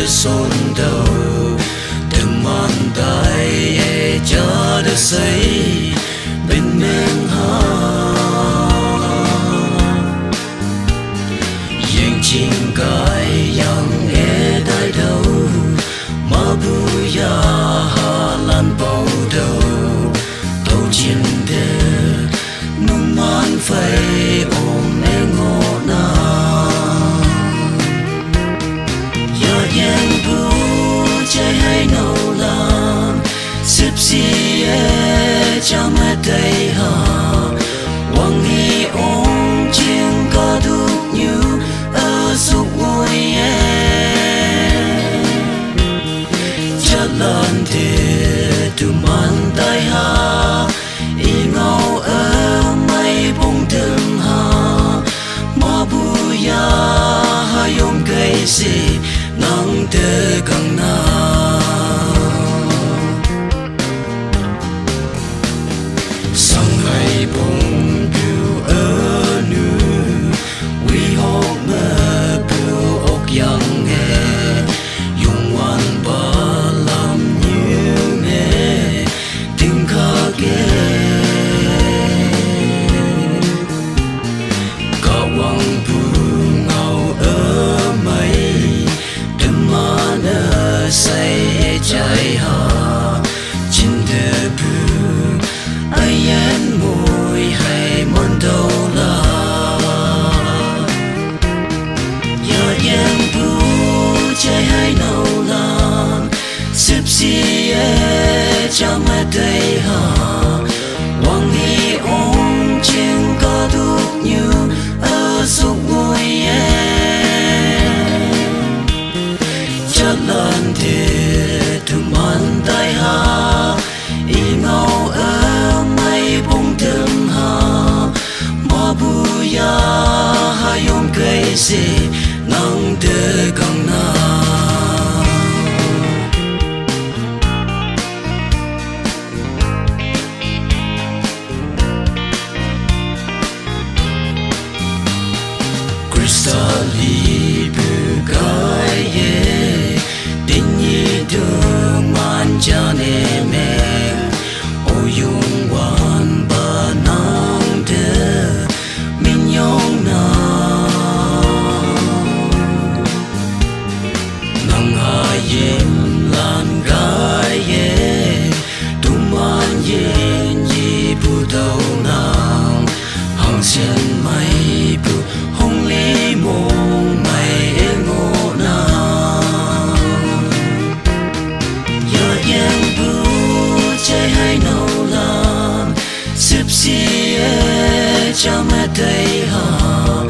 son đầu từng màn tay cho được xây bên mình ha yang chinh cái yang nghe đại đầu mà bùi ya lan bao đầu tàu chiến đề nung man phải ôm em ngô na giờ yang bu trái hay nâu làm xếp xì cho mẹ tay ha quăng hi ôm chiêng có đúc như ở suốt ngôi chất lần thiệt từ man tay ha y ngâu ở mây bông thường ha mà buya ha yong cây si nắng tê căng na sang ngày bông biu ở nu we hope mơ biu ốc yang nghe dùng hoàn ba làm như nghe tình ca ghé cả quang bu ngầu ở mây đêm mà nở say trái hà chín đêm bu ai ăn mùi hay món đâu là giờ yang bu trái hay nâu làm xếp xì cho mẹ tay ha quăng hi ôm chiêng có đúc như ở suốt ngôi chất lần thiệt từ man tay ha y ngâu ở mây bông thường ha mà buya ha yong cây si nắng tê căng na Crystalli bu cái ye tình nhị đường man cha nè mẹ ô yung wan ba nang te min yong na nang ha yem lan gai ye tu man yen yi bu đâu nang hang xian mai bu hong li mong mai ngô na giờ yang bu trái hay nâu làm xếp xì cho mẹ tay ha